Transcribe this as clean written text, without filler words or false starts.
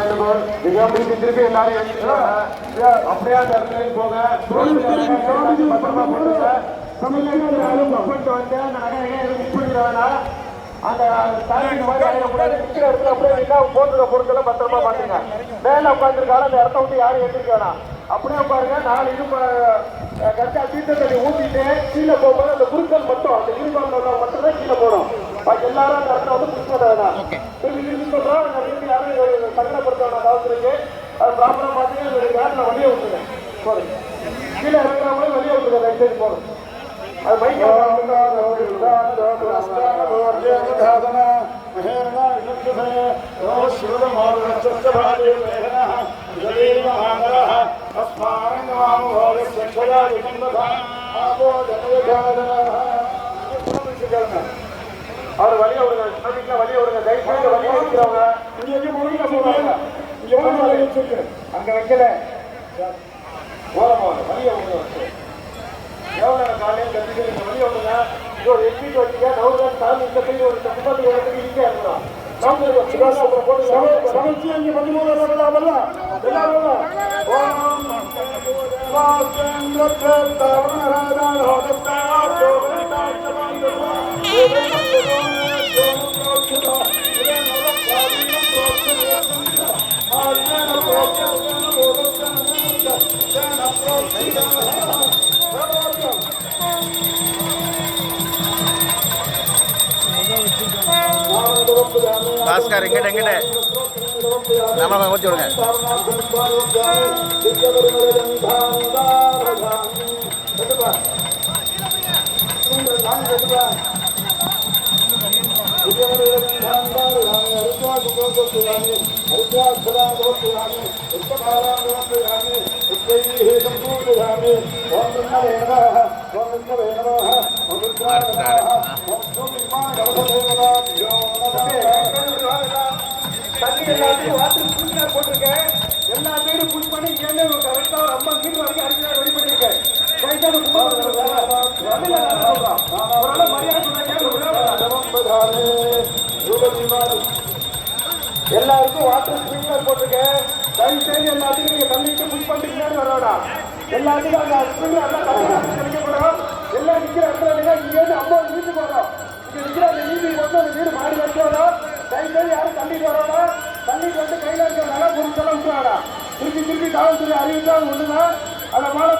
வேண்டுகோள். திருப்பி எல்லாரும் அப்படியே அந்த இடத்துல போங்க. பத்திரமா போட்டுங்க. வந்து அந்த நகையை வேணா அந்த தலைக்கு மாதிரி ஆயிடக்கூடாது. நிற்கிற இடத்துல அப்படியே போட்டுற பொருட்களை பத்திரமா பாத்துங்க. மேல உட்காந்துருக்காலும் அந்த இடத்த விட்டு யாரும் எடுத்துக்க வேணாம். அப்படியே பாருங்க. 4 இது கரெக்டா தீர்த்த தண்ணி ஊற்றிட்டு கீழே போகும்போது அந்த குருக்கள் மட்டும் அந்த யூனிஃபார்ம்ல உள்ள மட்டும் தான் கீழே போடும். பாக்கி எல்லாரும் அந்த இடத்துல வந்து புடிச்சு போட வேணாம். திருப்பி சொல்றோம். திருப்பி யாரும் சங்கடப்படுத்த வேணாம். காவல்துறைக்கு அது ப்ராப்பரா பார்த்து நேரத்தில் வழியை விட்டுருங்க. போதும். கீழே இருக்கிறவங்களும் வெளியே விட்டுருங்க. தயவுசெய்து போதும். அது மைக் அவர் வழிய விடுங்க. வழிய விடுங்க. தயவுசெய்து வழிய வைக்கிறவங்க அங்க வைக்கல ஓரமாக வழிய விடுங்க. எவ்வளோ காலையில் கட்டிட்டு வழிய விடுங்க. இது ஒரு எக்ஸிட் வச்சுக்க. நவுதான் சாமி இந்த சைடு ஒரு 30 இடத்துக்கு இங்கே இருக்கலாம். சமைச்சு அங்கே 13 வரலாமல்ல எல்லாரும் பாஸ்கர் எங்கிட்ட எங்கிட்ட நம்ம கொஞ்சம் விடுங்க. போட்டிருக்கேன். எல்லா சைடும் புஷ் பண்ணி இங்கே கரெக்டா ரொம்ப கீழ் வரைக்கும் அடிச்சு ரெடி பண்ணிருக்கேன். எல்லாருக்கும் வாட்டர் ஸ்பிரிங்க்லர் போட்டிருக்கேன். தயவு செய்து எல்லாத்துக்கும் நீங்க தண்ணிட்டு புஷ் பண்ணிட்டு வரோடா. எல்லாத்துக்கும் அந்த ஸ்பிரிங்க்லர் கிடைக்கப்படும். எல்லாம் நிக்கிற இடத்துல இங்கேருந்து 50 வீட்டுக்கு வரும். இங்க நிக்கிற அந்த வீட்டுக்கு வந்து அந்த வீடு மாடி வச்சு வரும். தயவு செய்து யாரும் தண்ணிட்டு வரோடா. தண்ணிட்டு வந்து கையில இருக்கிற நல்ல பொருட்களை விட்டுறாடா. திருப்பி காவல்துறை அறிவித்தா ஒண்ணுதான்